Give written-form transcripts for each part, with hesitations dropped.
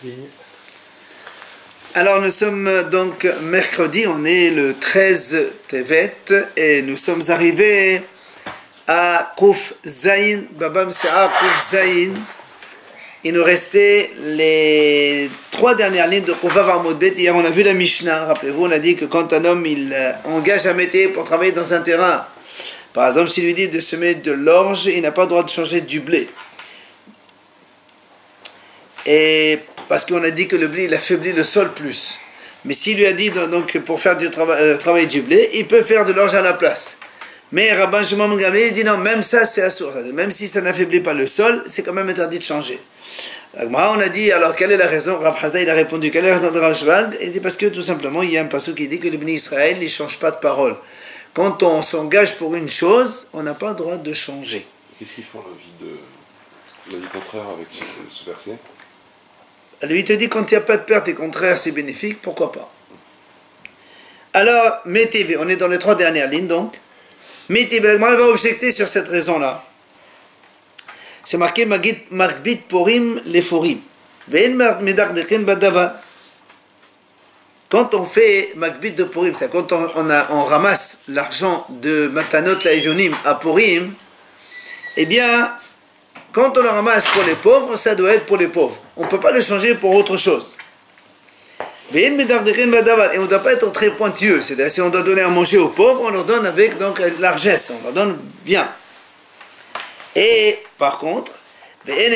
Oui. Alors nous sommes donc mercredi, on est le 13 Tevet et nous sommes arrivés à Kouf Zayin, Baba Msea Kouf Zayin. Il nous restait les 3 dernières lignes de Kouf Vav Bet. Hier on a vu la Mishnah, rappelez-vous, on a dit que quand un homme il engage un métier pour travailler dans un terrain, par exemple s'il lui dit de semer de l'orge, il n'a pas le droit de changer du blé. Et parce qu'on a dit que le blé il affaiblit le sol plus. Mais s'il lui a dit donc pour faire du travail du blé, il peut faire de l'orge à la place. Mais Rabban Shimon Gamliel dit non, même ça c'est assourd. Même si ça n'affaiblit pas le sol, c'est quand même interdit de changer. On a dit alors quelle est la raison? Rav Hazda il a répondu quelle est la raison de Rav Shbag? Il dit parce que tout simplement il y a un passage qui dit que le Bnei Israël ne change pas de parole. Quand on s'engage pour une chose, on n'a pas le droit de changer. Qu'est-ce qu'ils font l'avis contraire avec ce verset? Lui, il te dit quand il n'y a pas de perte et contraire, c'est bénéfique, pourquoi pas. Alors, Métévé, on est dans les 3 dernières lignes donc. Métévé, elle va objecter sur cette raison-là. C'est marqué Magbit Porim Leforim. Quand on fait Magbit de Porim, c'est quand on ramasse l'argent de Matanot Laïvionim à Porim, eh bien, quand on le ramasse pour les pauvres, ça doit être pour les pauvres. On ne peut pas le changer pour autre chose. Et on ne doit pas être très pointilleux. C'est-à-dire, si on doit donner à manger aux pauvres, on leur donne avec donc largesse. On leur donne bien. Et par contre, mais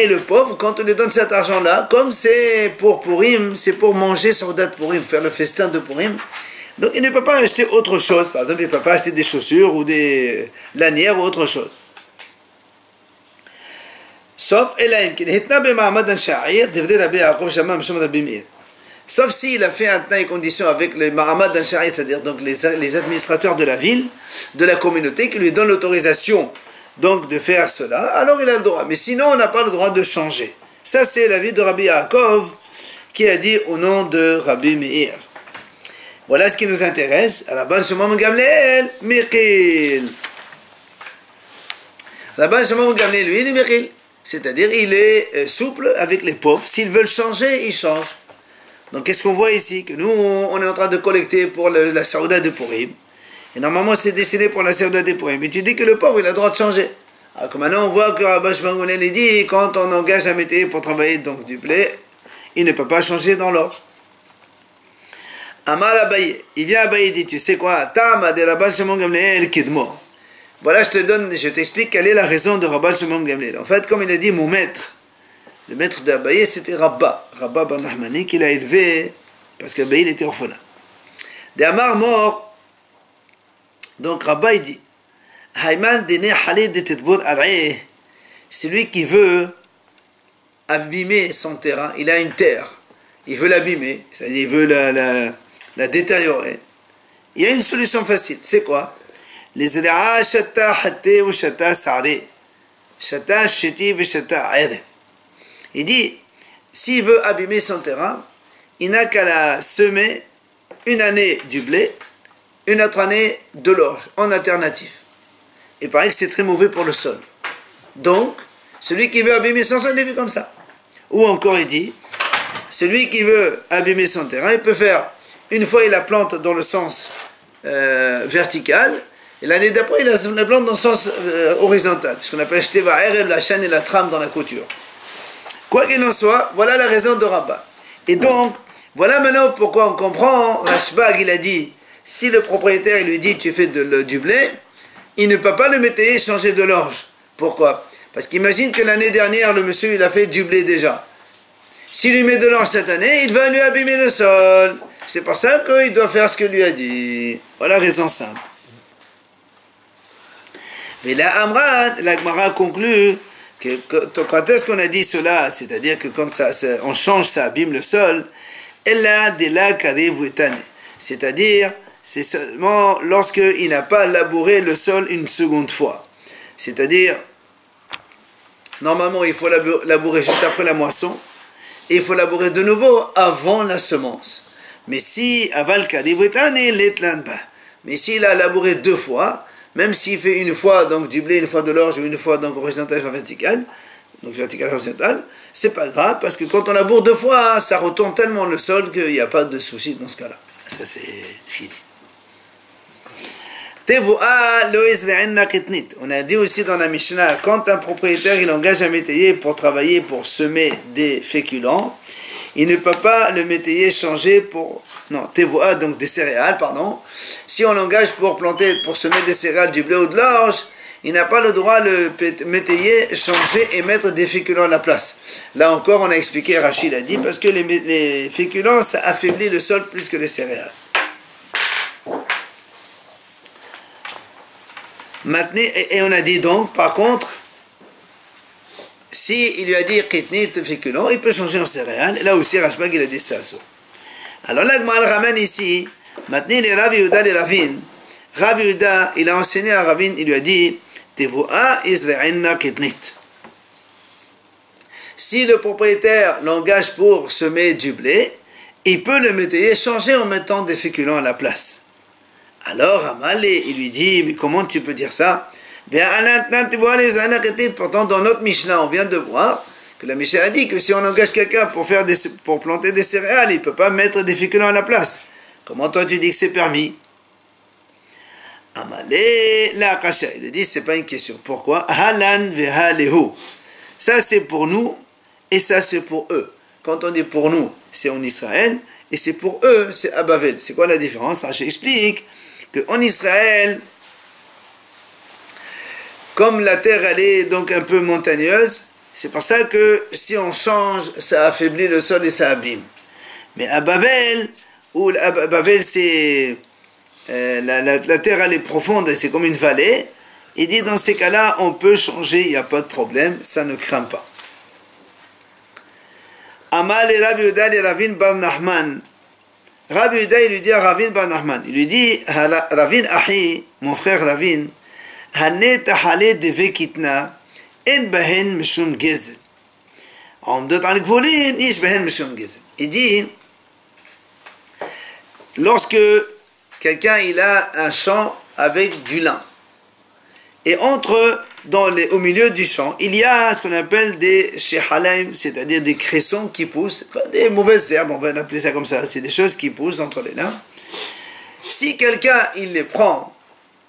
le pauvre, quand on lui donne cet argent-là, comme c'est pour Purim, c'est pour manger sur date Purim, faire le festin de Purim, donc il ne peut pas acheter autre chose. Par exemple, il ne peut pas acheter des chaussures ou des lanières ou autre chose. Sauf sauf s'il a fait un temps et condition avec le Mahamad d'un Shari, c'est-à-dire donc les administrateurs de la ville, de la communauté, qui lui donnent l'autorisation donc de faire cela, alors il a le droit. Mais sinon, on n'a pas le droit de changer. Ça, c'est l'avis de Rabbi Yaakov qui a dit au nom de Rabbi Meir. Voilà ce qui nous intéresse. Rabban Shimon Gamliel, Mechil. Rabban Shimon Gamliel, lui, il est Mechil. C'est-à-dire, il est souple avec les pauvres. S'ils veulent changer, ils changent. Donc, qu'est-ce qu'on voit ici? Que nous, on est en train de collecter pour la Saouda de Purim. Et normalement, c'est destiné pour la Saouda de Purim. Mais tu dis que le pauvre, il a le droit de changer. Alors que maintenant, on voit que Rabban Shimon Gamliel dit, quand on engage un métier pour travailler donc du blé, il ne peut pas changer dans l'orge. Amal Abaye, il vient Abaye, il dit, tu sais quoi? Tama de Rabban Shimon Gamliel Kidmo. Voilà, je t'explique quelle est la raison de Rabban Shimon Gamliel. En fait, comme il a dit, mon maître, le maître d'Abaye, c'était Rabba Ben Nahmani, qu'il a élevé, parce qu'Abaye, il était orphelin. De Amar mort, donc Rabba, il dit, Hayman dene halid de Tedbod Al'eh, c'est lui qui veut abîmer son terrain, il a une terre, il veut l'abîmer, c'est-à-dire il veut la détériorer. Il y a une solution facile, c'est quoi? Les zra'a shata hatte ou shata sa'ri, shata sheti ve shata aire. Il dit, s'il veut abîmer son terrain, il n'a qu'à la semer une année du blé, une autre année de l'orge, en alternative. Il paraît que c'est très mauvais pour le sol. Donc, celui qui veut abîmer son sol, il est vu comme ça. Ou encore, il dit, celui qui veut abîmer son terrain, il peut faire, une fois il la plante dans le sens vertical, et l'année d'après il la plante dans le sens horizontal, ce qu'on appelle Shteva Erev, la chaîne et la trame dans la couture. Quoi qu'il en soit, voilà la raison de Rabba. Et donc, voilà maintenant pourquoi on comprend, Rashbag il a dit, si le propriétaire il lui dit tu fais du blé, il ne peut pas le métayer changer de l'orge. Pourquoi? Parce qu'imagine que l'année dernière, le monsieur il a fait du blé déjà. S'il lui met de l'orge cette année, il va lui abîmer le sol. C'est pour ça qu'il doit faire ce que lui a dit. Voilà la raison simple. Mais la Amran, la Gemara conclut que quand est-ce qu'on a dit cela, c'est-à-dire que quand on change, ça abîme le sol, c'est-à-dire c'est seulement lorsqu'il n'a pas labouré le sol une seconde fois. C'est-à-dire, normalement il faut labourer juste après la moisson, et il faut labourer de nouveau avant la semence. Mais si mais s'il a labouré 2 fois, même s'il fait une fois donc du blé, une fois de l'orge, ou une fois donc horizontal, ou vertical, donc verticale horizontale, c'est pas grave, parce que quand on laboure 2 fois, ça retourne tellement le sol qu'il n'y a pas de souci dans ce cas-là. Ça, c'est ce qu'il dit. On a dit aussi dans la Mishnah, quand un propriétaire il engage un métayer pour travailler, pour semer des féculents, il ne peut pas le métayer changer pour... Non, tevoa, donc des céréales, pardon. Si on l'engage pour planter, pour semer des céréales, du blé ou de l'orge, il n'a pas le droit, le métayer, changer et mettre des féculents à la place. Là encore, on a expliqué, Rachid a dit, parce que les féculents, ça affaiblit le sol plus que les céréales. Maintenant, et on a dit donc, par contre, si il lui a dit qitnit féculent, il peut changer en céréales. Là aussi, Rashbag, il a dit ça. Alors là, le ramène ici, maintenant, les Rav Yehuda, les Ravin. Rav Yehuda, il a enseigné à Ravin, il lui a dit, Tevoa Isra'inna qitnit. Si le propriétaire l'engage pour semer du blé, il peut le métayer changer en mettant des féculents à la place. Alors, Amalé, il lui dit, mais comment tu peux dire ça? Pourtant, dans notre Mishnah, on vient de voir que la Mishnah a dit que si on engage quelqu'un pour planter des céréales, il ne peut pas mettre des féculents à la place. Comment toi tu dis que c'est permis? Amalé, la kasha, il dit, c'est pas une question. Pourquoi? Halan vehalehu. Ça c'est pour nous et ça c'est pour eux. Quand on dit pour nous, c'est en Israël et c'est pour eux, c'est à Bavel. C'est quoi la différence? Je explique qu'en Israël, comme la terre elle est donc un peu montagneuse, c'est pour ça que si on change, ça affaiblit le sol et ça abîme. Mais à Bavel, c'est la terre elle est profonde, c'est comme une vallée, il dit dans ces cas-là, on peut changer, il n'y a pas de problème, ça ne craint pas. Amal et Rav Yehuda et Ravin bar Nachman. Rav Yehuda, il lui dit à Ravin bar Nachman, il lui dit, Ravin Ahi, mon frère Ravin, Hanet Ahale Deve Kitna, En Behen Mishum Gezel. En d'autres Al-Gvolin, Ish Behen Mishum Gezel. Il dit, lorsque quelqu'un il a un champ avec du lin, et au milieu du champ, il y a ce qu'on appelle des shehalaim, c'est-à-dire des cressons qui poussent, enfin des mauvaises herbes, on va appeler ça comme ça, c'est des choses qui poussent entre les lins. Si quelqu'un il les prend,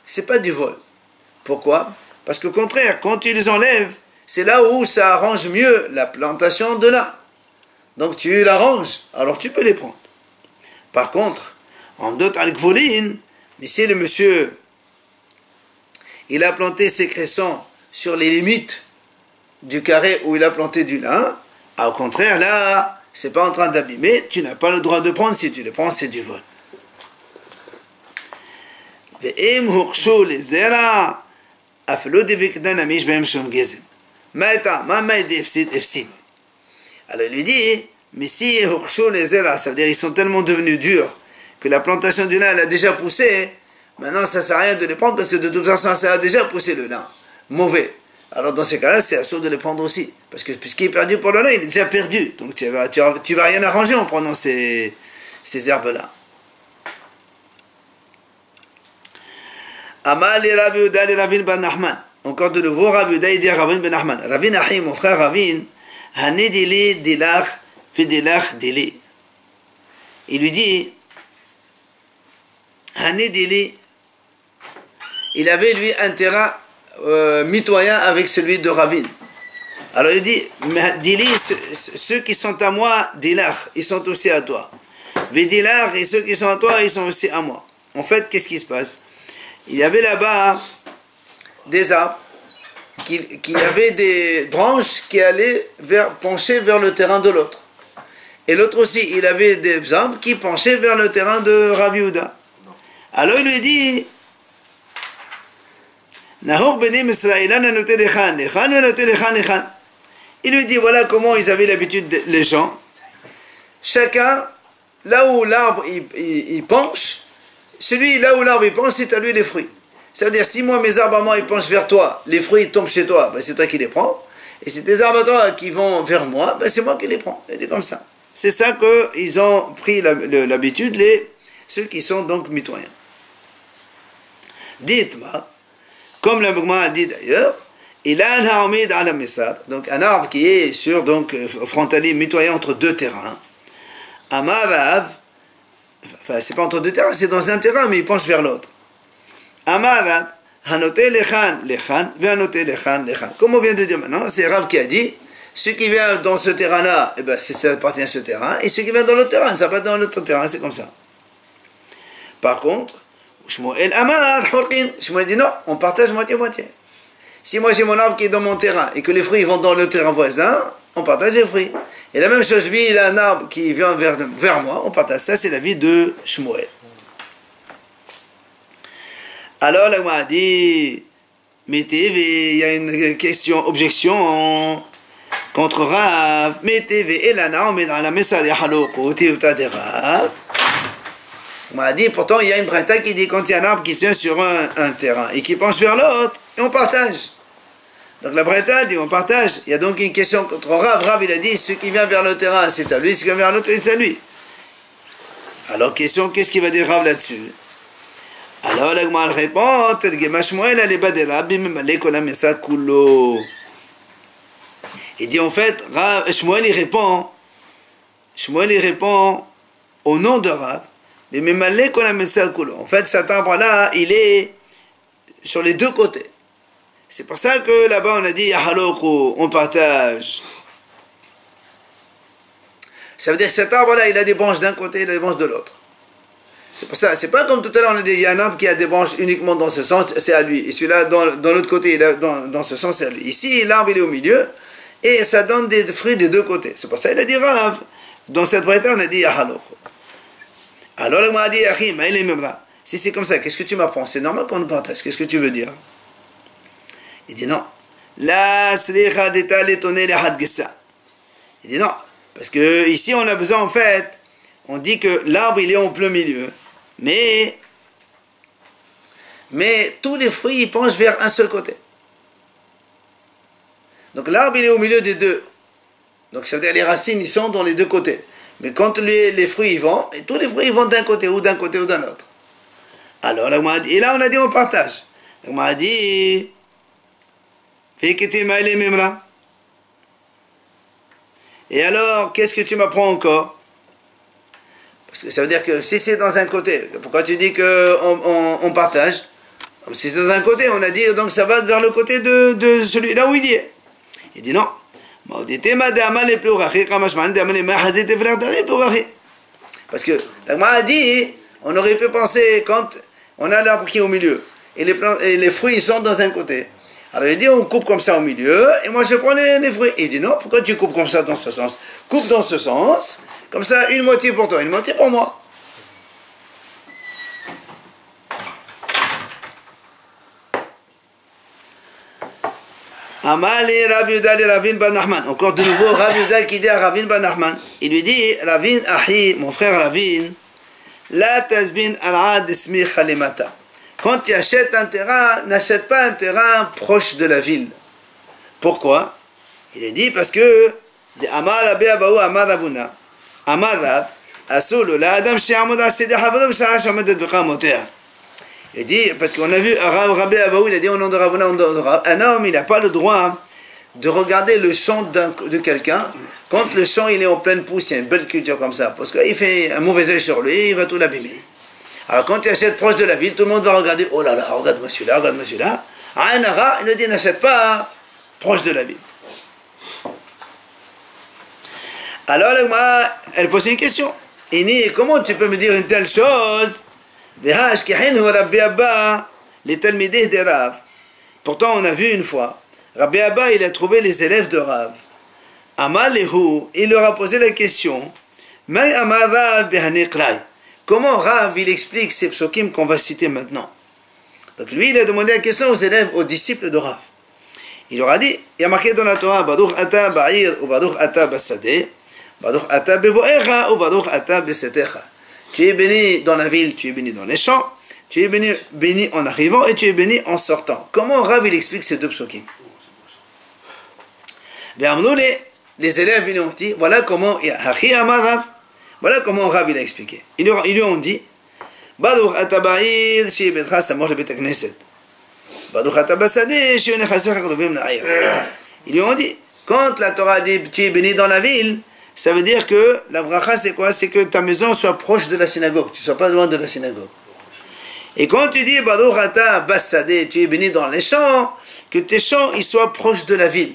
c'est pas du vol. Pourquoi? Parce qu'au contraire, quand tu les enlèves, c'est là où ça arrange mieux la plantation de lin. Donc tu l'arranges, alors tu peux les prendre. Par contre, en d'autres al-Gvolin, mais si le monsieur il a planté ses cressons sur les limites du carré où il a planté du lin, au contraire, là, c'est pas en train d'abîmer, tu n'as pas le droit de prendre, si tu le prends, c'est du vol. Alors il lui dit, mais si ça veut dire ils sont tellement devenus durs que la plantation du lin elle a déjà poussé, maintenant ça ne sert à rien de les prendre parce que de toute façon ça a déjà poussé le lin. Mauvais. Alors dans ces cas-là, c'est assuré de les prendre aussi. Parce que puisqu'il est perdu pour le lin, il est déjà perdu. Donc tu vas rien arranger en prenant ces herbes-là. Amal et Rav Yehuda et Ravin ben Nachman. Encore de nouveau, Rav Yehuda et Ravin ben Nachman. Ravin Ahi, mon frère Ravin, Hanedili dilach fidelach dili. Il lui dit, Hanedili, il avait lui un terrain mitoyen avec celui de Ravin. Alors il dit, Dili, ceux qui sont à moi, Dilach, ils sont aussi à toi. Vidilach, et ceux qui sont à toi, ils sont aussi à moi. En fait, qu'est-ce qui se passe? Il y avait là-bas des arbres, qui avaient des branches qui allaient pencher vers le terrain de l'autre. Et l'autre aussi, il avait des arbres qui penchaient vers le terrain de Rav Yehuda. Alors il lui dit, il lui dit, voilà comment ils avaient l'habitude, les gens. Chacun, là où l'arbre il penche, celui là où l'arbre il penche, c'est à lui les fruits. C'est-à-dire, si moi, mes arbres à moi, ils penchent vers toi, les fruits ils tombent chez toi, ben, c'est toi qui les prends. Et si tes arbres à toi qui vont vers moi, ben, c'est moi qui les prends. C'est comme ça. C'est ça qu'ils ont pris l'habitude, ceux qui sont donc mitoyens. Dites-moi, comme le Mouvement a dit d'ailleurs, Ilan ha'omid ala misad, donc un arbre qui est sur, donc, frontalier, mitoyen entre deux terrains. Amar Rav, enfin, c'est pas entre deux terrains, c'est dans un terrain, mais il penche vers l'autre. Amar Rav, hanoté lechan, lechan, ve'hanoté lechan, lechan. Comme on vient de dire maintenant, c'est Rav qui a dit, ce qui vient dans ce terrain-là, eh ben, ça appartient à ce terrain, et ce qui vient dans l'autre terrain, ça appartient dans l'autre terrain, c'est comme ça. Par contre, Shmuel Amar, Hulqin, Shmuel dit non, on partage moitié-moitié. Si moi j'ai mon arbre qui est dans mon terrain, et que les fruits vont dans le terrain voisin, on partage les fruits. Et la même chose, lui, il a un arbre qui vient vers moi, on partage ça, c'est l'avis de Shmuel. Alors, la Gemara dit, mettez, il y a une question, objection contre Rav, mettez, et lana, on met dans la messa de haloko, tivta de Rav. On m'a dit, pourtant, il y a une braïta qui dit, quand il y a un arbre qui se tient sur un terrain, et qui penche vers l'autre, et on partage. Donc la braïta dit, on partage. Il y a donc une question contre Rav. Rav, il a dit, ce qui vient vers le terrain, c'est à lui, ce qui vient vers l'autre, c'est à lui. Alors, question, qu'est-ce qu'il va dire Rav là-dessus? Alors, la Gemara répond, il dit, en fait, Shmuel, il répond au nom de Rav, en fait, cet arbre-là, il est sur les deux côtés. C'est pour ça que là-bas, on a dit, on partage. Ça veut dire que cet arbre-là, il a des branches d'un côté, il a des branches de l'autre. C'est pour ça, c'est pas comme tout à l'heure, on a dit, il y a un arbre qui a des branches uniquement dans ce sens, c'est à lui. Et celui-là, dans l'autre côté, il a, dans ce sens, c'est à lui. Ici, l'arbre, il est au milieu, et ça donne des fruits des deux côtés. C'est pour ça qu'il a dit Rav. Dans cette braïta, on a dit, alors, il m'a dit, si c'est comme ça, qu'est-ce que tu m'apprends? C'est normal qu'on nous partage. Qu'est-ce que tu veux dire? Il dit non. La slicha d'état l'étonné les hadgessa. Il dit non. Parce que ici, on a besoin, en fait, on dit que l'arbre, il est en plein milieu. Mais tous les fruits, ils penchent vers un seul côté. Donc l'arbre, il est au milieu des deux. Donc ça veut dire les racines, ils sont dans les deux côtés. Mais quand les fruits, ils vont, et tous les fruits, ils vont d'un côté ou d'un autre. Alors, et là, on a dit, on partage. On m'a dit, et alors, qu'est-ce que tu m'apprends encore? Parce que ça veut dire que si c'est dans un côté, pourquoi tu dis qu'on partage? Si c'est dans un côté, on a dit, donc ça va vers le côté de celui là où il est. Il dit non. Parce que la Gemara a dit, on aurait pu penser, quand on a l'arbre qui est au milieu, et les fruits ils sont dans un côté. Alors il dit, on coupe comme ça au milieu, et moi je prends les fruits. Il dit, non, pourquoi tu coupes comme ça dans ce sens? Coupe dans ce sens, comme ça, une moitié pour toi, une moitié pour moi. Amali Rav Yuda Ravin Ben Nachman. Encore de nouveau, Rav Yuda qui dit à Ravin Ben Nachman. Il lui dit, Ravin Ahi, mon frère Ravin, La tasbin al-ad ismi khalimata. Quand tu achètes un terrain, n'achète pas un terrain proche de la ville. Pourquoi? Il est dit parce que Amar Rabbi Abahu Amar Ravuna Amar Rav Asulu la Adam Shi'amud Asidi Havadum Sha'a Shamedet B'Chamotea. Il dit, parce qu'on a vu Rabbi Abahu, il a dit au nom de Ravuna, un homme, il n'a pas le droit de regarder le champ de quelqu'un quand le champ il est en pleine pousse, il y a une belle culture comme ça, parce qu'il fait un mauvais œil sur lui, il va tout l'abîmer. Alors quand tu achètes proche de la ville, tout le monde va regarder, oh là là, regarde-moi celui-là, regarde-moi celui-là. Il a dit, n'achète pas proche de la ville. Alors elle pose une question. Ini, comment tu peux me dire une telle chose? Pourtant on a vu une fois, Rabbi Abba il a trouvé les élèves de Rav. Amalehu, il leur a posé la question, comment Rav il explique ces psokim qu'on va citer maintenant? Donc lui il a demandé la question aux élèves, aux disciples de Rav. Il leur a dit, il y a marqué dans la Torah, Baruch ata ba'ir ou Baruch ata basadeh, Baruch ata bevo'echa ou Baruch ata besetecha. Tu es béni dans la ville, tu es béni dans les champs, tu es béni en arrivant et tu es béni en sortant. Comment Rav il explique ces deux psokim? Les élèves ils ont dit, voilà comment Rav il a expliqué. Ils lui ont dit, Baruch ata ba'ir shi betcha samoch le bet knesset. Ils lui ont dit, quand la Torah dit tu es béni dans la ville, ça veut dire que la bracha c'est quoi? C'est que ta maison soit proche de la synagogue, tu ne sois pas loin de la synagogue. Et quand tu dis Baruch ata bassadeh, tu es béni dans les champs, que tes champs ils soient proches de la ville.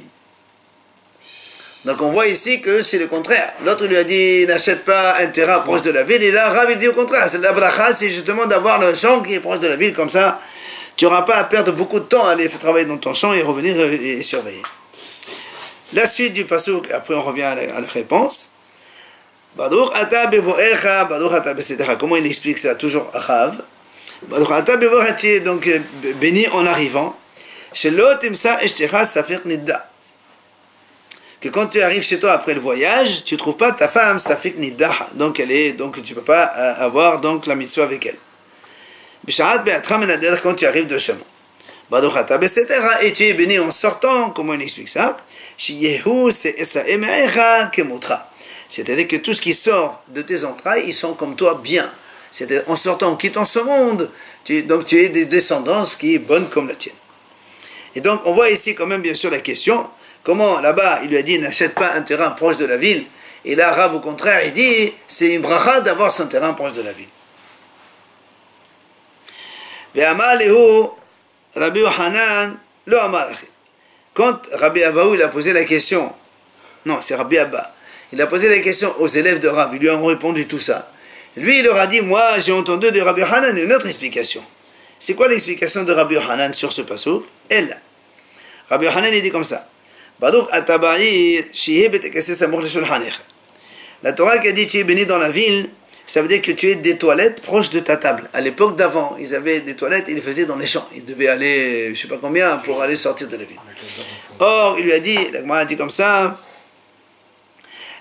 Donc on voit ici que c'est le contraire. L'autre lui a dit n'achète pas un terrain proche de la ville, et là Rav il dit au contraire. La bracha c'est justement d'avoir le champ qui est proche de la ville, comme ça tu n'auras pas à perdre beaucoup de temps à aller travailler dans ton champ et revenir et surveiller. La suite du pasuk, après on revient à la réponse. Baruch ata bevoecha, baruch ata besedecha. Comment il explique ça? Toujours Rav. Baruch ata bevoecha, tu es donc béni en arrivant. Shelo timsa eshtecha safek nidda. Que quand tu arrives chez toi après le voyage, tu ne trouves pas ta femme safek nidda. Donc tu ne peux pas avoir donc la mitzvah avec elle. Bisharat be'atra menader, quand tu arrives de chemin. Baruch ata besedecha, et tu es béni en sortant. Comment il explique ça? C'est-à-dire que tout ce qui sort de tes entrailles, ils sont comme toi bien. C'est-à-dire en sortant, en quittant ce monde, tu es des descendances qui est bonne comme la tienne. Et donc on voit ici quand même bien sûr la question, comment là-bas il lui a dit n'achète pas un terrain proche de la ville, et là Rav au contraire il dit c'est une bracha d'avoir son terrain proche de la ville. Ve'amar lehu Rabbi Yochanan lo amar achet. Quand Rabbi Abahu il a posé la question, non c'est Rabbi Abba, il a posé la question aux élèves de Rav, ils lui ont répondu tout ça. Lui il leur a dit, moi j'ai entendu de Rabbi Yochanan une autre explication. C'est quoi l'explication de Rabbi Yochanan sur ce pasuk? Elle. Rabbi Yochanan il dit comme ça. Baruch ataba'i shihe betekaseh samoch leshulchanecha. La Torah qui a dit tu es béni dans la ville, ça veut dire que tu es des toilettes proches de ta table. À l'époque d'avant, ils avaient des toilettes, ils les faisaient dans les champs. Ils devaient aller, je ne sais pas combien, pour aller sortir de la ville. Or, il lui a dit, la Gemara a dit comme ça,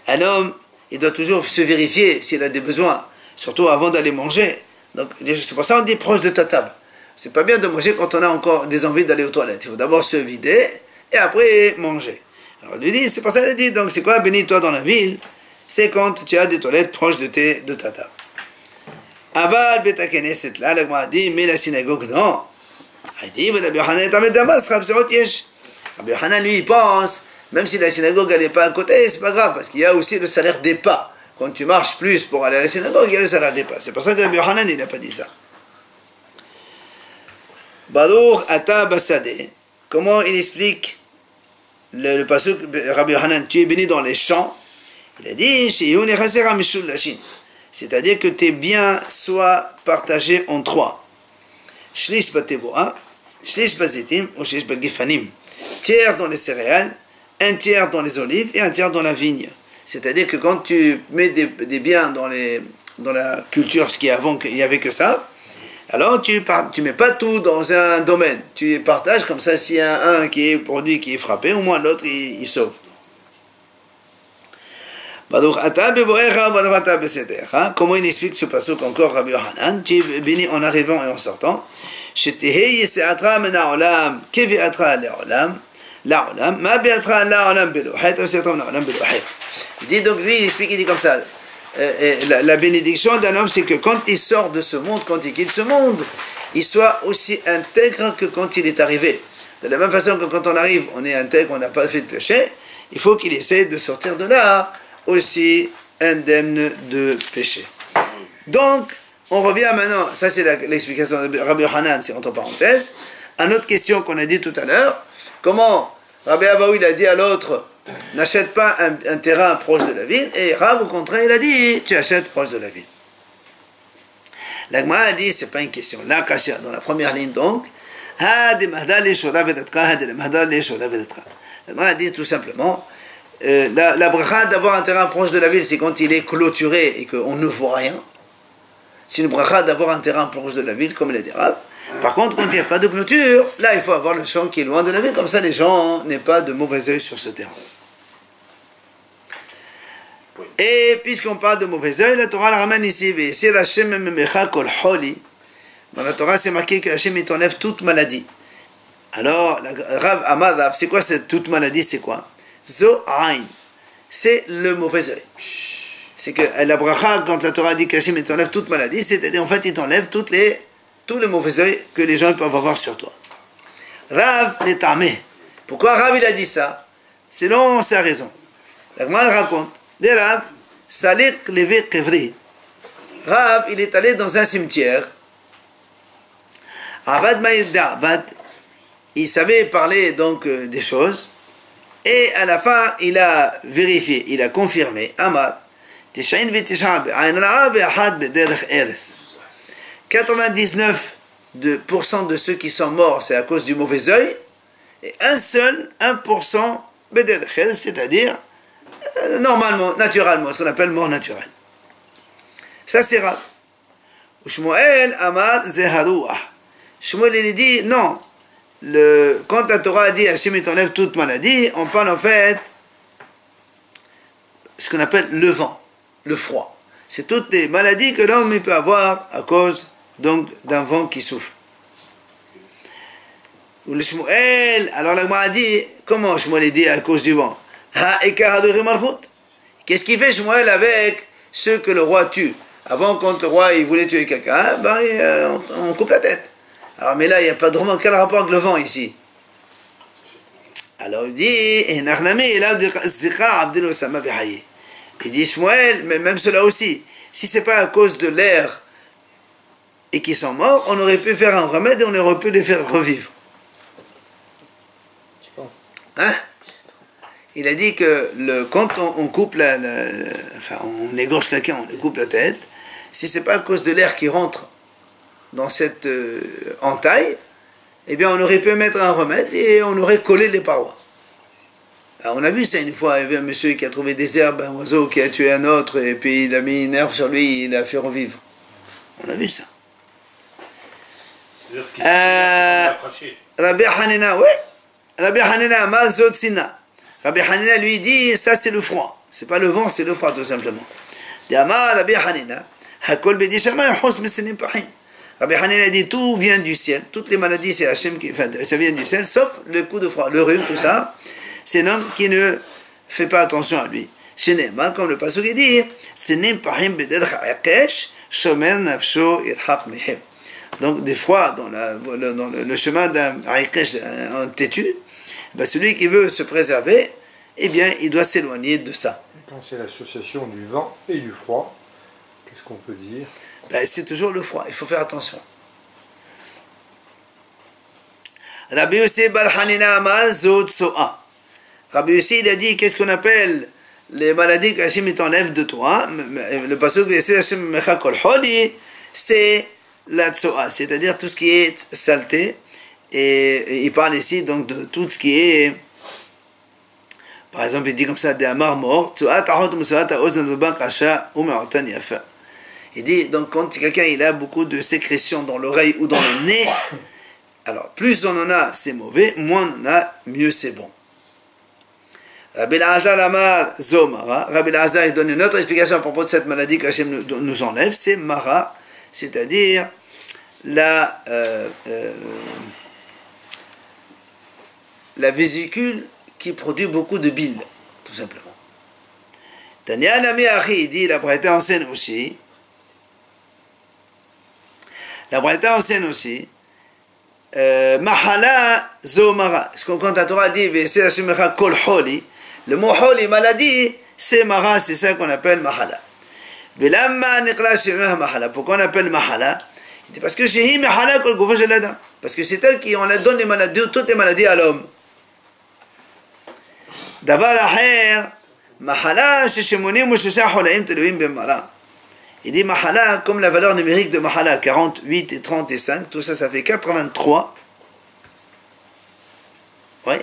un homme, il doit toujours se vérifier s'il a des besoins, surtout avant d'aller manger. Donc, c'est pour ça qu'on dit proche de ta table. C'est pas bien de manger quand on a encore des envies d'aller aux toilettes. Il faut d'abord se vider et après manger. Alors, il lui dit, c'est pour ça qu'il dit, donc c'est quoi, bénis-toi dans la ville? C'est quand tu as des toilettes proches de ta table. Aval Bet HaKnesset, là, la Gemara dit, mais la synagogue, non. Il dit, Rabbi Yochanan, lui, il pense, même si la synagogue, elle n'est pas à côté, c'est pas grave, parce qu'il y a aussi le salaire des pas. Quand tu marches plus pour aller à la synagogue, il y a le salaire des pas. C'est pour ça que Rabbi Yochanan, il n'a pas dit ça. Baruch ata bassadeh. Comment il explique le pasuk Rabbi Yochanan, tu es béni dans les champs? Il a dit, c'est-à-dire que tes biens soient partagés en trois. Shlish batevoa, shlish bazitim, ou shlish bagifanim. Tiers dans les céréales, un tiers dans les olives et un tiers dans la vigne. C'est-à-dire que quand tu mets des biens dans la culture, ce qui avant, il n'y avait que ça, alors tu mets pas tout dans un domaine. Tu partages comme ça, s'il y a un qui est produit, qui est frappé, au moins l'autre il sauve. Comment il explique ce pasuk encore Rabbi Yochanan? Tu es béni en arrivant et en sortant. Il dit donc lui il explique, il dit comme ça, la bénédiction d'un homme c'est que quand il sort de ce monde, quand il quitte ce monde, il soit aussi intègre que quand il est arrivé. De la même façon que quand on arrive on est intègre, on n'a pas fait de péché, il faut qu'il essaie de sortir de là aussi indemne de péché. Donc, on revient maintenant, ça c'est l'explication de Rabbi Yochanan, c'est entre parenthèses, à notre question qu'on a dit tout à l'heure, comment Rabbi Abahu il a dit à l'autre, n'achète pas un terrain proche de la ville, et Rav au contraire il a dit, tu achètes proche de la ville. La Gemara a dit, c'est pas une question, là, caché dans la première ligne donc, la Gemara a dit tout simplement, la bracha d'avoir un terrain proche de la ville, c'est quand il est clôturé et qu'on ne voit rien. C'est une bracha d'avoir un terrain proche de la ville, comme il a dit Rav. Par contre, quand il n'y a pas de clôture, là, il faut avoir le champ qui est loin de la ville, comme ça les gens n'aient pas de mauvais œil sur ce terrain. Et puisqu'on parle de mauvais œil, la Torah la ramène ici. Dans la Torah, c'est marqué que Hachem t'enlève toute maladie. Alors, Rav Amadav, c'est quoi cette toute maladie? C'est quoi? Zo'ain, c'est le mauvais œil. C'est que la bracha, quand la Torah dit qu'Hachem t'enlève toute maladie, c'est-à-dire en fait il t'enlève tous les mauvais œils que les gens peuvent avoir sur toi. Rav l'étamé. Pourquoi Rav il a dit ça? Selon sa raison. La Gemara raconte, des Rav, Salik levé kevri. Rav, il est allé dans un cimetière. Avad Maïda Avad, il savait parler donc des choses. Et à la fin, il a vérifié, il a confirmé. Amar, 99% de ceux qui sont morts, c'est à cause du mauvais œil. Et un seul, 1%, c'est-à-dire normalement, naturellement, ce qu'on appelle mort naturelle. Ça c'est rare. Shmuel Amar Zeharouah. Shmuel il dit non. Quand la Torah a dit Hachem il t'enlève toute maladie, on parle en fait ce qu'on appelle le vent, le froid. C'est toutes les maladies que l'homme peut avoir à cause donc d'un vent qui souffle. Ou le Shmuel, alors la Gemara dit, comment Shmuel dit à cause du vent? Qu'est-ce qu'il fait Shmuel avec ceux que le roi tue? Avant, quand le roi il voulait tuer quelqu'un, on coupe la tête. Alors, mais là, il n'y a pas vraiment quel rapport avec le vent ici. Alors, il dit, il dit Shmuel, mais même cela aussi, si ce n'est pas à cause de l'air et qu'ils sont morts, on aurait pu faire un remède et on aurait pu les faire revivre. Hein? Il a dit que quand on coupe on égorge quelqu'un, on lui coupe la tête, si ce n'est pas à cause de l'air qui rentre dans cette entaille, eh bien on aurait pu mettre un remède et on aurait collé les parois. Alors on a vu ça une fois, il y avait un monsieur qui a trouvé des herbes, un oiseau qui a tué un autre, et puis il a mis une herbe sur lui, il l'a fait revivre. On a vu ça. Rabbi Hanina, oui. Rabbi Hanina, Mazotzina. Rabbi Hanina lui dit, ça c'est le froid. C'est pas le vent, c'est le froid tout simplement. Rabbi Hanina, Hakol Bedishama, Hos Mesinim Pahim. Rabbi Hanina dit, tout vient du ciel. Toutes les maladies, c'est Hachem ça vient du ciel, sauf le coup de froid, le rhume, tout ça. C'est un homme qui ne fait pas attention à lui. Comme le passage qui dit, donc des fois dans le chemin d'un haïkesh, un têtu, celui qui veut se préserver, eh bien il doit s'éloigner de ça. Quand c'est l'association du vent et du froid, qu'est-ce qu'on peut dire? C'est toujours le froid, il faut faire attention. Rabbi Yossi bar Hanina Amar Zot So'a. Rabbi Yossi, il a dit, qu'est-ce qu'on appelle les maladies qu'Hachem t'enlève de toi? Le passage que Hachem mecha kol holi, c'est la tsoa, c'est-à-dire tout ce qui est saleté. Et il parle ici donc de tout ce qui est, par exemple, il dit comme ça, des amars morts. Il dit, donc quand quelqu'un il a beaucoup de sécrétions dans l'oreille ou dans le nez, alors plus on en a, c'est mauvais, moins on en a, mieux c'est bon. Rabbi Elazar Amar Zomara. Rabbi Elazar il donne une autre explication à propos de cette maladie qu'Hachem nous enlève, c'est Mara, c'est-à-dire la vésicule qui produit beaucoup de bile, tout simplement. Daniel Ami Achi dit, la Braïta enseigne aussi, Mahala Zomara. Ce qu'on quand la Torah dit, Kol Holi, le mot Holi, maladie, c'est Mara, c'est ça qu'on appelle Mahala. Pourquoi on appelle Mahala? Parce que c'est Mahala Kol Goufa Jeladam. Parce que c'est elle qui on donne les maladies, toutes les maladies à l'homme. Davar Aher, Mahala, c'est Shemonim ou Shusha Holaim Teluim Ben Mara. Il dit Mahala, comme la valeur numérique de Mahala, 48 et 35, tout ça, ça fait 83. Oui.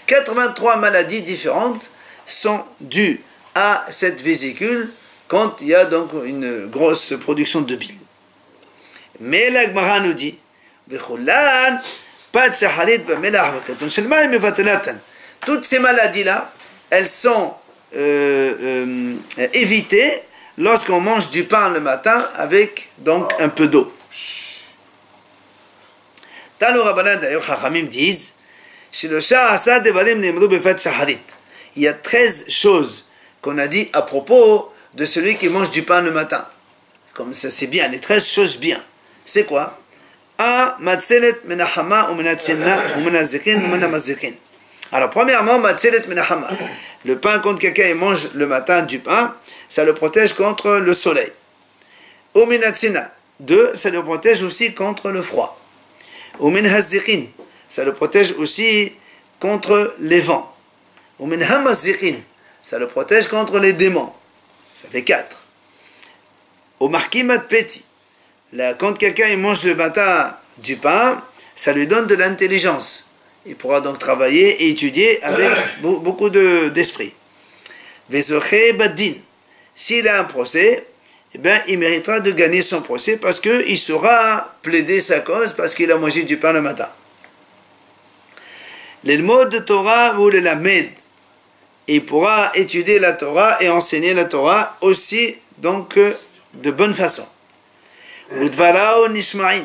83 maladies différentes sont dues à cette vésicule quand il y a donc une grosse production de bile. Mais la Gemara nous dit toutes ces maladies-là, elles sont évitées lorsqu'on mange du pain le matin avec donc un peu d'eau. Dans le Rabbanan d'ailleurs, Chachamim disent il y a 13 choses qu'on a dit à propos de celui qui mange du pain le matin. Comme ça, c'est bien, les 13 choses bien. C'est quoi? matzelet menachama ou menatzina ou menazikin ou menamazikin. Alors, premièrement, matzelet menachama. Le pain, quand quelqu'un mange le matin du pain, ça le protège contre le soleil. Ou menatzina. 2, ça le protège aussi contre le froid. Ou menhazikin. Ça le protège aussi contre les vents. Ou menhamazikin. Ça le protège contre les démons. Ça fait 4. Au marquimat petit. Quand quelqu'un mange le matin du pain, ça lui donne de l'intelligence. Il pourra donc travailler et étudier avec beaucoup d'esprit. Vezoche badin. S'il a un procès, eh bien, il méritera de gagner son procès parce qu'il saura plaider sa cause parce qu'il a mangé du pain le matin. Les mots de Torah ou le lamed. Il pourra étudier la Torah et enseigner la Torah aussi, donc, de bonne façon. Udvarao nishma'in.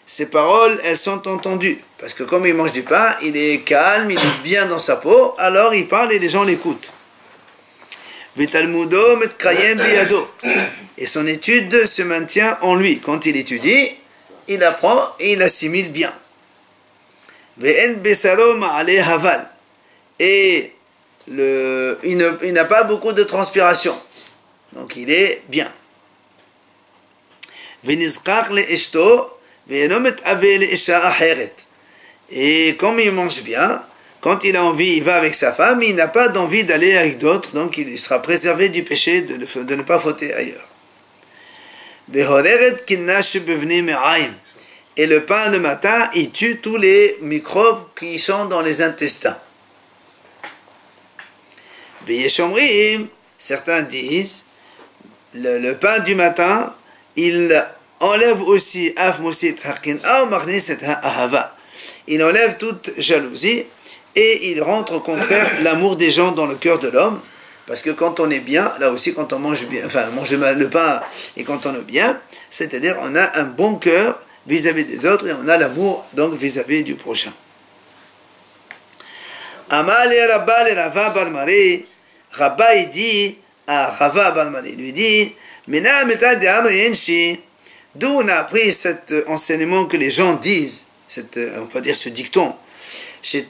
Ces paroles, elles sont entendues. Parce que comme il mange du pain, il est calme, il est bien dans sa peau, alors il parle et les gens l'écoutent. Vitalmudo metkayem biyado. Et son étude se maintient en lui. Quand il étudie, il apprend et il assimile bien. Ve'en besaro ma'ale haval. Et il n'a pas beaucoup de transpiration. Donc il est bien. Et comme il mange bien, quand il a envie, il va avec sa femme, il n'a pas d'envie d'aller avec d'autres, donc il sera préservé du péché de ne pas fauter ailleurs. Et le pain le matin, il tue tous les microbes qui sont dans les intestins. Certains disent, le pain du matin, il enlève aussi il enlève toute jalousie et il rentre au contraire l'amour des gens dans le cœur de l'homme, parce que quand on est bien, là aussi quand on mange bien, enfin on mange le pain et quand on est bien, c'est-à-dire on a un bon cœur vis-à-vis des autres et on a l'amour donc vis-à-vis du prochain. Amal et Rabba le Rava bar Mari, Rabba il dit à Rava bar Mari, lui dit d'où on a appris cet enseignement que les gens disent, on va dire ce dicton. Il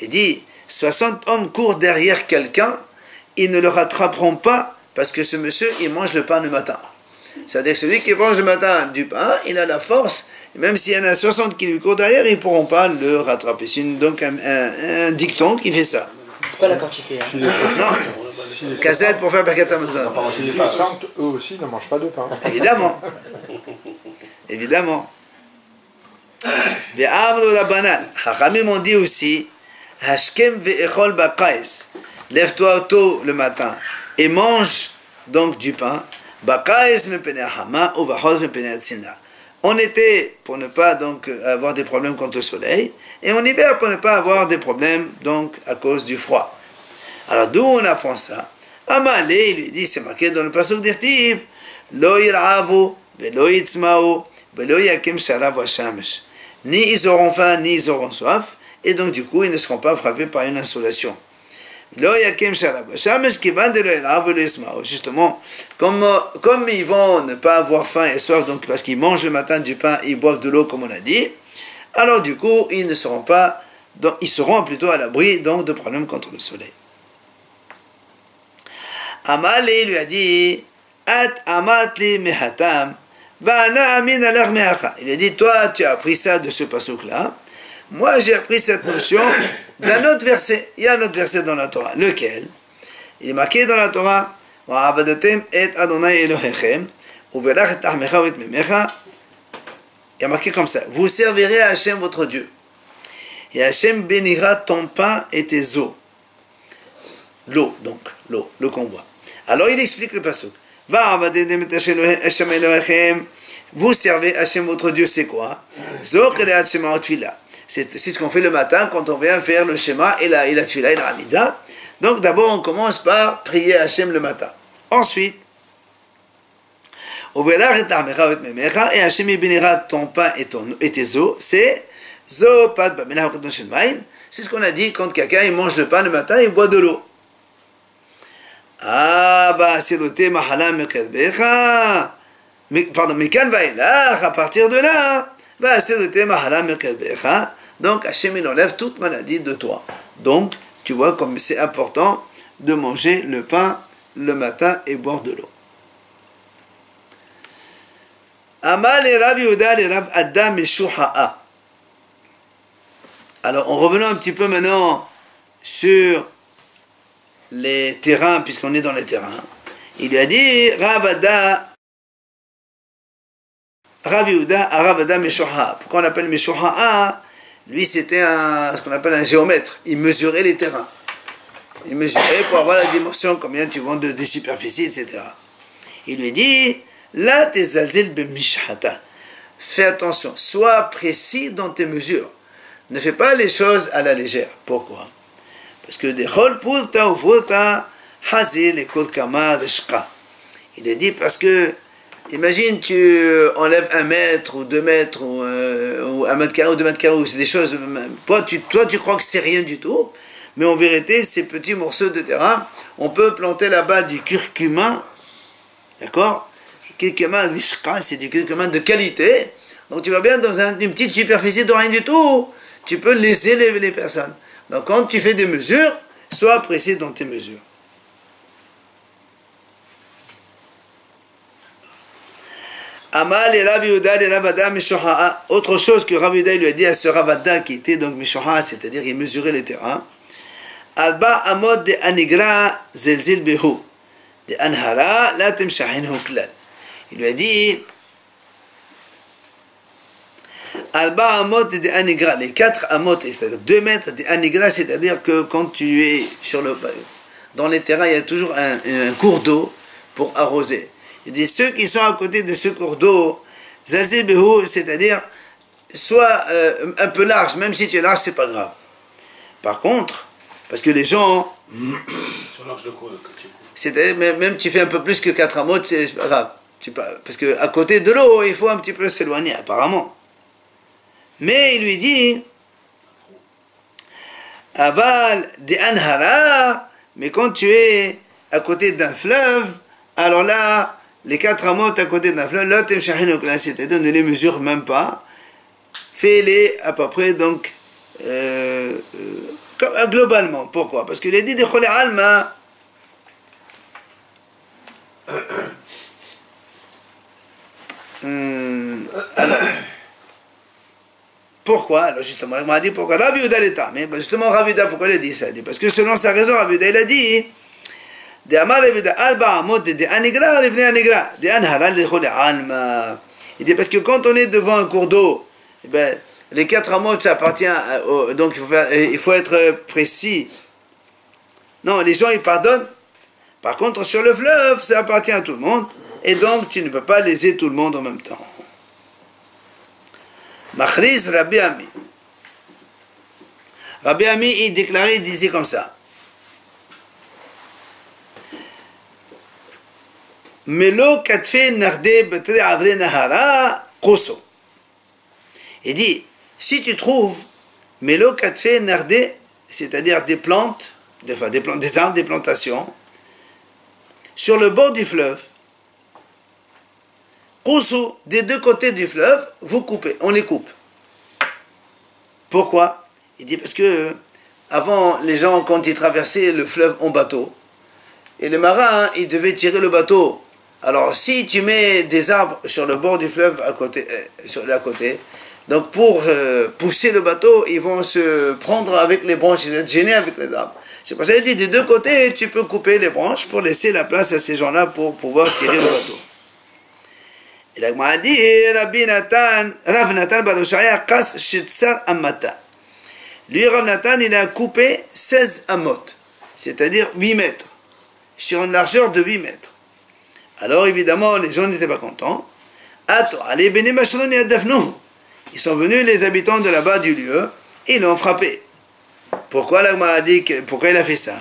dit 60 hommes courent derrière quelqu'un, ils ne le rattraperont pas parce que ce monsieur il mange le pain le matin. C'est-à-dire que celui qui mange le matin du pain, il a la force, et même s'il y en a 60 qui lui courent derrière, ils ne pourront pas le rattraper. C'est donc un dicton qui fait ça. C'est pas la quantité. Hein. Non, cassette pour faire Birkat Hamazon. Si les 60, eux aussi ne mangent pas de pain. Évidemment. Évidemment. Hachamim ont dit aussi, Hashkem ve'echol baqais. Lève-toi tôt le matin et mange donc du pain. Baqais mepene hama ou vachos mepene atzina. En été, pour ne pas donc avoir des problèmes contre le soleil, et en hiver, pour ne pas avoir des problèmes donc à cause du froid. Alors d'où on apprend ça? Amalé, il lui dit, c'est marqué dans le pasuk d'Irtiv, Lo yir'avu, velo yitzma'u, velo yakim sharav hashamesh. Ni ils auront faim, ni ils auront soif, et donc du coup, ils ne seront pas frappés par une insolation. Justement, comme ils vont ne pas avoir faim et soif, donc parce qu'ils mangent le matin du pain et ils boivent de l'eau comme on a dit, alors du coup ils ne seront pas, donc, ils seront plutôt à l'abri donc de problèmes contre le soleil. Amalé lui a dit, At amatli mehatam, va'ana amin alach mehacha. Il a dit, toi tu as appris ça de ce pasuk là. Moi, j'ai appris cette notion d'un autre verset. Il y a un autre verset dans la Torah. Lequel? Il est marqué dans la Torah, il est marqué comme ça. Vous servirez à Hachem votre Dieu. Et Hachem bénira ton pain et tes eaux. L'eau, donc, l'eau, le qu'on boit. Alors il explique le pasuk. Vous servez Hachem votre Dieu, c'est quoi? C'est ce qu'on fait le matin quand on vient faire le schéma et la tfila et la hamida. Donc d'abord on commence par prier Hachem le matin. Ensuite, et Hachem bénira ton pain et tes eaux. C'est ce qu'on a dit quand quelqu'un il mange le pain le matin, il boit de l'eau. Ah, bah, c'est noté Mahala Mekadbecha. Pardon, Mekan Vailach, à partir de là, bah, c'est noté Mahala Mekadbecha. Donc, Hachem, il enlève toute maladie de toi. Donc, tu vois comme c'est important de manger le pain le matin et boire de l'eau. Amal et Rav Yehuda et Rav Adam Meshuha'a. Alors, en revenant un petit peu maintenant sur les terrains, puisqu'on est dans les terrains, il lui a dit Rav Yehuda à Rav Adam Meshuha'a. Pourquoi on l'appelle Meshuha'a? Lui, c'était ce qu'on appelle un géomètre. Il mesurait les terrains. Il mesurait pour avoir la dimension, combien tu vends de superficie, etc. Il lui dit, là, tes zalzil b'mishhata. Fais attention, sois précis dans tes mesures. Ne fais pas les choses à la légère. Pourquoi? Parce que des chol pulta ou fulta, hazil et kol kama reshka. Il a dit parce que imagine, tu enlèves 1 mètre ou 2 mètres ou 1 mètre carré ou 2 mètres carrés, c'est des choses. Toi, tu crois que c'est rien du tout, mais en vérité, ces petits morceaux de terrain, on peut planter là-bas du curcuma, d'accord? Curcuma, c'est du curcuma de qualité. Donc tu vas bien dans une petite superficie de rien du tout, tu peux léser les personnes. Donc quand tu fais des mesures, sois précis dans tes mesures. Amal et Rav Yehuda et Rav Adam Meshuha'a. Autre chose que Rav Yehuda lui a dit à ce Rav Adam qui était donc Meshuha'a, c'est-à-dire il mesurait les terrains. Alba amod de anigra zelzil behu de anhara la temshahinhu klal. Il lui a dit Alba amod de anigra, les 4 amot, c'est-à-dire 2 mètres de anigra, c'est-à-dire que quand tu es dans les terrains, il y a toujours un cours d'eau pour arroser. Il dit ceux qui sont à côté de ce cours d'eau, zazil behu, c'est-à-dire soit un peu large, même si tu es large, c'est pas grave. Par contre, parce que les gens, c'est-à-dire même tu fais un peu plus que 4 amot, c'est pas grave. Parce que à côté de l'eau, il faut un petit peu s'éloigner, apparemment. Mais il lui dit, aval de anhara, mais quand tu es à côté d'un fleuve, alors là, les 4 amot à côté d'un fleuve, là, c'est-à-dire ne les mesure même pas, fais-les à peu près, donc, globalement. Pourquoi? Parce qu'il a dit, alors, pourquoi? Alors justement, il m'a dit pourquoi Rav Yehuda l'état. Mais justement, Rav Yehuda, pourquoi il a dit ça? Il dit parce que selon sa raison, Rav Yehuda, il a dit de Amar Rav Yehuda, Alba Amot de Anigra, Livne Anigra, de Anhara, de Chole Alma. Il dit parce que quand on est devant un cours d'eau, eh ben, les 4 amot, ça appartient, donc il faut être précis. Non, les gens, ils pardonnent. Par contre, sur le fleuve, ça appartient à tout le monde. Et donc, tu ne peux pas léser tout le monde en même temps. Machriz Rabbi Ami. Rabbi Ami, il déclarait, il disait comme ça. Melo katfe narde betre avre nahara koso. Il dit, si tu trouves Melo katfe narde, c'est-à-dire des plantes, des arbres, des plantations, sur le bord du fleuve, koso, des 2 côtés du fleuve, vous coupez, on les coupe. Pourquoi? Il dit parce que avant, les gens, quand ils traversaient le fleuve en bateau, et les marins, ils devaient tirer le bateau. Alors, si tu mets des arbres sur le bord du fleuve à côté, donc pour pousser le bateau, ils vont se prendre avec les branches, ils vont être gênés avec les arbres. C'est pour ça qu'il dit, des 2 côtés, tu peux couper les branches pour laisser la place à ces gens-là pour pouvoir tirer le bateau. Et là, il m'a dit, Rav Natan Barushaya Kas Shitsar Amata. Lui, Rav Natan, il a coupé 16 amot, c'est-à-dire 8 mètres, sur une largeur de 8 mètres. Alors, évidemment, les gens n'étaient pas contents. Ils sont venus, les habitants de là-bas du lieu, et ils l'ont frappé. Pourquoi l'Agma a dit pourquoi il a fait ça?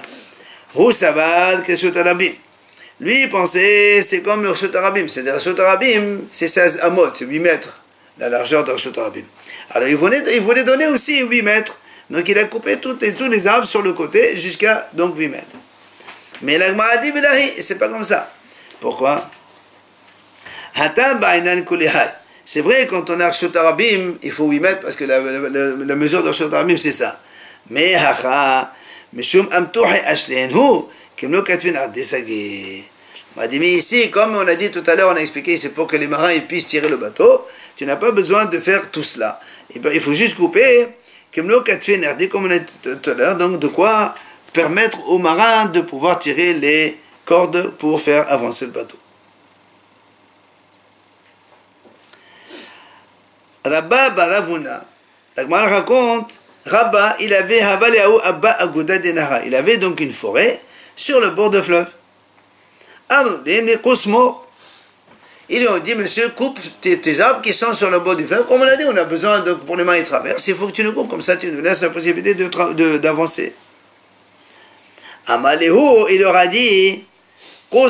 Lui, il pensait, c'est comme le Reshut Harabim. C'est-à-dire, le Reshut Harabim, c'est 16 amot, c'est 8 mètres, la largeur de Reshut Harabim. Alors, il voulait donner aussi 8 mètres. Donc, il a coupé tous les arbres sur le côté jusqu'à donc 8 mètres. Mais la Gemara dit, c'est pas comme ça. Pourquoi? C'est vrai, quand on a Rshut Arabim, il faut 8 mètres, parce que la mesure de Rshut Arabim, c'est ça. Mais, Mishum Amtuhi Ashlenhu, Kimlo Katvin Ardesagi. Mais ici, comme on a dit tout à l'heure, on a expliqué, c'est pour que les marins ils puissent tirer le bateau, tu n'as pas besoin de faire tout cela. Il faut juste couper, Kimlo Katvin Ardi, comme on a dit tout à l'heure, donc de quoi permettre aux marins de pouvoir tirer les cordes pour faire avancer le bateau. Rabba Baravuna, la Gemara raconte, Rabba, il avait Havaleaou Abba Aguda Denara. Il avait donc une forêt sur le bord de fleuve. Ils lui ont dit, monsieur, coupe tes arbres qui sont sur le bord du fleuve. Comme on a dit, on a besoin, de, pour les mains, ils traversent, il faut que tu nous coupes, comme ça tu nous laisses la possibilité d'avancer. Amaléhu, il leur a dit, il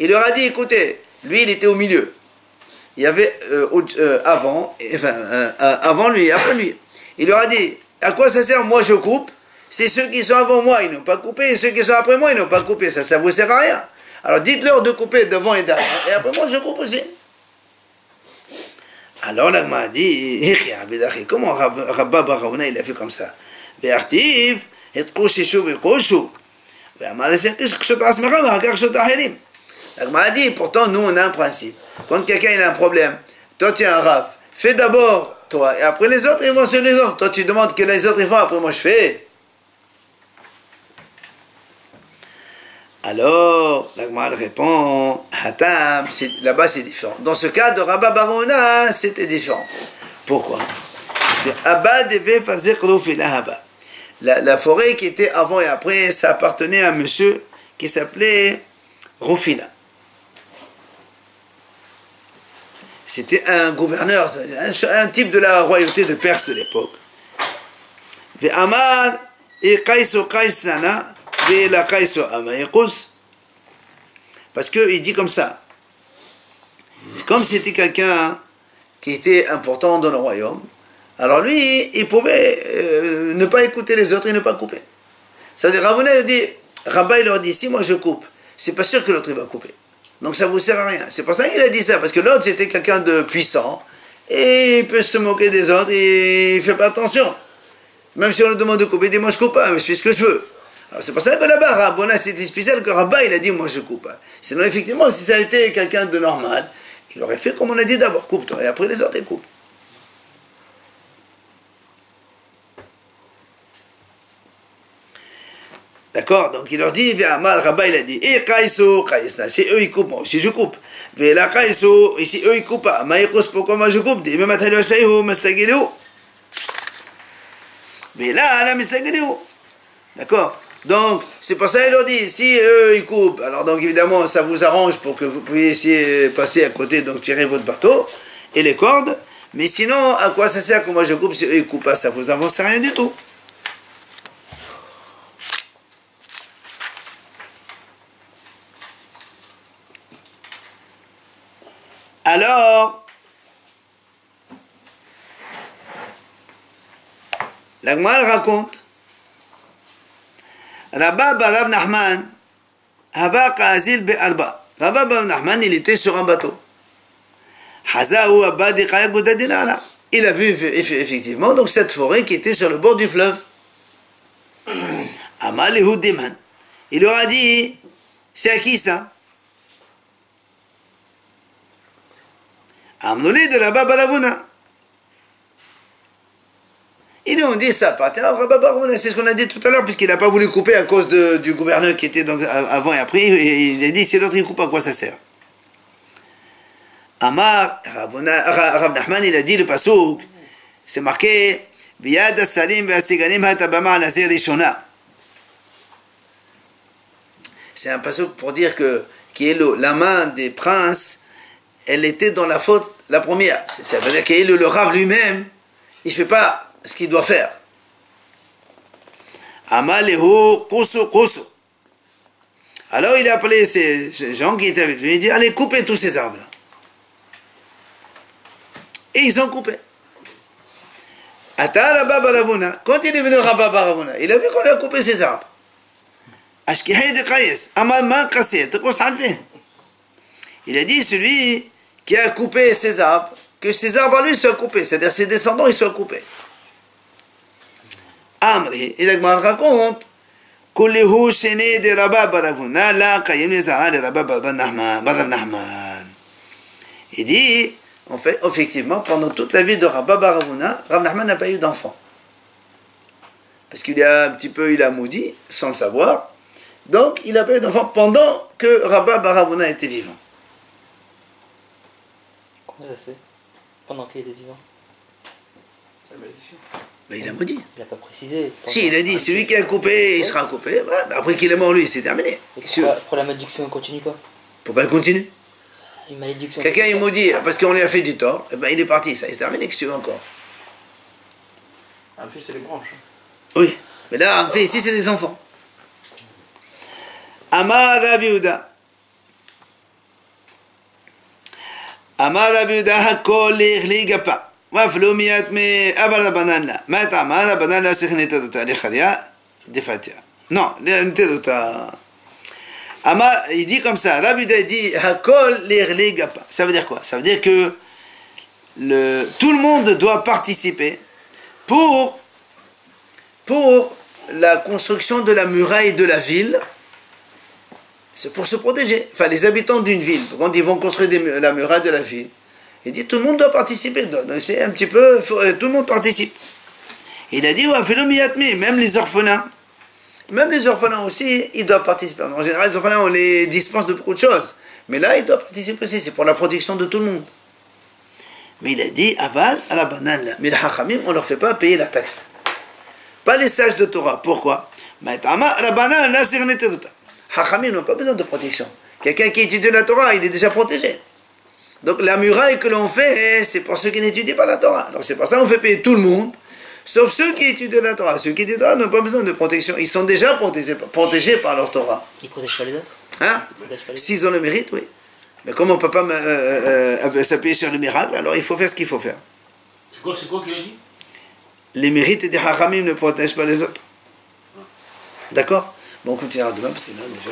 leur a dit, écoutez, lui il était au milieu. Il y avait avant lui et après lui. Il leur a dit, à quoi ça sert? Moi je coupe. C'est ceux qui sont avant moi, ils n'ont pas coupé. Et ceux qui sont après moi, ils n'ont pas coupé. Ça vous sert à rien. Alors dites-leur de couper devant et derrière. Et après moi je coupe aussi. Alors là m'a dit, comment Rabba Baravuna il a fait comme ça? La Gemara dit, pourtant nous on a un principe. Quand quelqu'un il a un problème, toi tu es un Rav, fais d'abord toi, et après les autres ils vont sur les autres. Toi tu demandes que les autres ils font, après moi je fais. Alors, la Gemara répond, Hatam, là-bas c'est différent. Dans ce cas de Rabba Baravuna, c'était différent. Pourquoi? Parce que Abba devait faire la forêt qui était avant et après, ça appartenait à un monsieur qui s'appelait Rufina. C'était un gouverneur, un type de la royauté de Perse de l'époque. Parce qu'il dit comme ça. C'est comme si c'était quelqu'un qui était important dans le royaume. Alors lui, il pouvait ne pas écouter les autres et ne pas couper. Ça veut dire, Rabba il leur dit, si moi je coupe, c'est pas sûr que l'autre il va couper. Donc ça vous sert à rien. C'est pour ça qu'il a dit ça, parce que l'autre c'était quelqu'un de puissant, et il peut se moquer des autres, et il fait pas attention. Même si on lui demande de couper, il dit moi je coupe pas, mais je fais ce que je veux. Alors c'est pour ça que là-bas, Rabbona c'était spécial, que Rabba il a dit moi je coupe pas. Sinon effectivement, si ça a été quelqu'un de normal, il aurait fait comme on a dit d'abord, coupe-toi, et après les autres ils coupent. D'accord? Donc il leur dit, Rabba il a dit, si eux ils coupent, moi aussi je coupe. Et si eux ils coupent pas, pourquoi moi je coupe? D'accord? Donc, c'est pour ça qu'il leur dit, si eux ils coupent, alors donc évidemment ça vous arrange pour que vous puissiez passer à côté, donc tirer votre bateau et les cordes, mais sinon, à quoi ça sert que moi je coupe si eux ils coupent pas? Ça vous avance rien du tout. Alors, la Gemara raconte, Rabba Barav Nachman, Hava Qazil Be'arba. Rabba Barav Nachman, il était sur un bateau. Hazaou Abba Diqaya Goudadinara. Il a vu effectivement donc cette forêt qui était sur le bord du fleuve. Amalihu Diman. Il leur a dit, c'est à qui ça? Amnouli de Rabba Baravuna. Ils nous ont dit ça appartient à Rabba Baravuna, c'est ce qu'on a dit tout à l'heure, puisqu'il n'a pas voulu couper à cause du gouverneur qui était donc avant et après, il a dit si l'autre il coupe, à quoi ça sert? Amar, Rav Nachman, il a dit le pasouk, c'est marqué, Biyad as-salim ve'asiganim hatabama al-azir rishona. C'est un pasouk pour dire que la main des princes, elle était dans la faute, la première. Ça veut dire que le Rav lui-même, il ne fait pas ce qu'il doit faire. Amalehu kusu kusu. Alors il a appelé ces gens qui étaient avec lui, il dit, allez, coupez tous ces arbres-là. Et ils ont coupé. Ata Rabba Baravuna, quand il est venu Rabba Baravuna, il a vu qu'on lui a coupé ses arbres. Ashkihai de Kayes, Amal Man Kassé, t'as quoi ça fait? Il a dit celui qui a coupé ses arbres, que ses arbres à lui soient coupés, c'est-à-dire ses descendants ils soient coupés. Amri, il raconte Kullihu Shene de Rabba Baravuna, la Kayem les Zahar de Rabba Baravnahman. Il dit, en fait, effectivement, pendant toute la vie de Rabba Baravuna, Rav Nachman n'a pas eu d'enfant. Parce qu'il a un petit peu, il a maudit, sans le savoir. Donc, il n'a pas eu d'enfant pendant que Rabba Baravuna était vivant. Comment ça c'est? Pendant qu'il était vivant? C'est la malédiction. Mais il a maudit. Il n'a pas précisé. Si, il a dit, celui qui a coupé, il sera coupé. Ouais, après qu'il est mort, lui, c'est terminé. Pourquoi la malédiction ne continue pas? Pourquoi elle continue? Une malédiction. Quelqu'un il maudit parce qu'on lui a fait du tort, et ben il est parti, ça, c'est terminé, qu'est-ce que tu veux encore? En fait, c'est les branches. Oui, mais là, en fait, ici, c'est les enfants. Amar Rav Yehuda. Amar Rav Yehuda hakol ligapa. Waflo miyat me aval rabanan la. Mata amar rabanan la sechneta dota lechadia defatia. Non, l'unité dota. Amar, il dit comme ça. Rav Yehuda dit hakol ligapa. Ça veut dire quoi? Ça veut dire que tout le monde doit participer pour la construction de la muraille de la ville. C'est pour se protéger. Enfin, les habitants d'une ville, quand ils vont construire la muraille de la ville, il dit tout le monde doit participer. C'est un petit peu, tout le monde participe. Il a dit, même les orphelins. Même les orphelins aussi, ils doivent participer. En général, les orphelins, on les dispense de beaucoup de choses. Mais là, ils doivent participer aussi. C'est pour la protection de tout le monde. Mais il a dit, aval à la banane. Mais les hachamim, on ne leur fait pas payer la taxe. Pas les sages de Torah. Pourquoi? Hachamim n'ont pas besoin de protection. Quelqu'un qui étudie la Torah, il est déjà protégé. Donc la muraille que l'on fait, c'est pour ceux qui n'étudient pas la Torah. Donc c'est pour ça qu'on fait payer tout le monde, sauf ceux qui étudient la Torah. Ceux qui étudient la Torah n'ont pas besoin de protection. Ils sont déjà protégés par leur Torah. Ils ne protègent pas les autres? Hein? S'ils ont le mérite, oui. Mais comme on ne peut pas s'appuyer sur le miracle, alors il faut faire ce qu'il faut faire. C'est quoi qu'il a dit? Les mérites des Hachamim ne protègent pas les autres. D'accord? Bon, on continuera demain parce que là, déjà...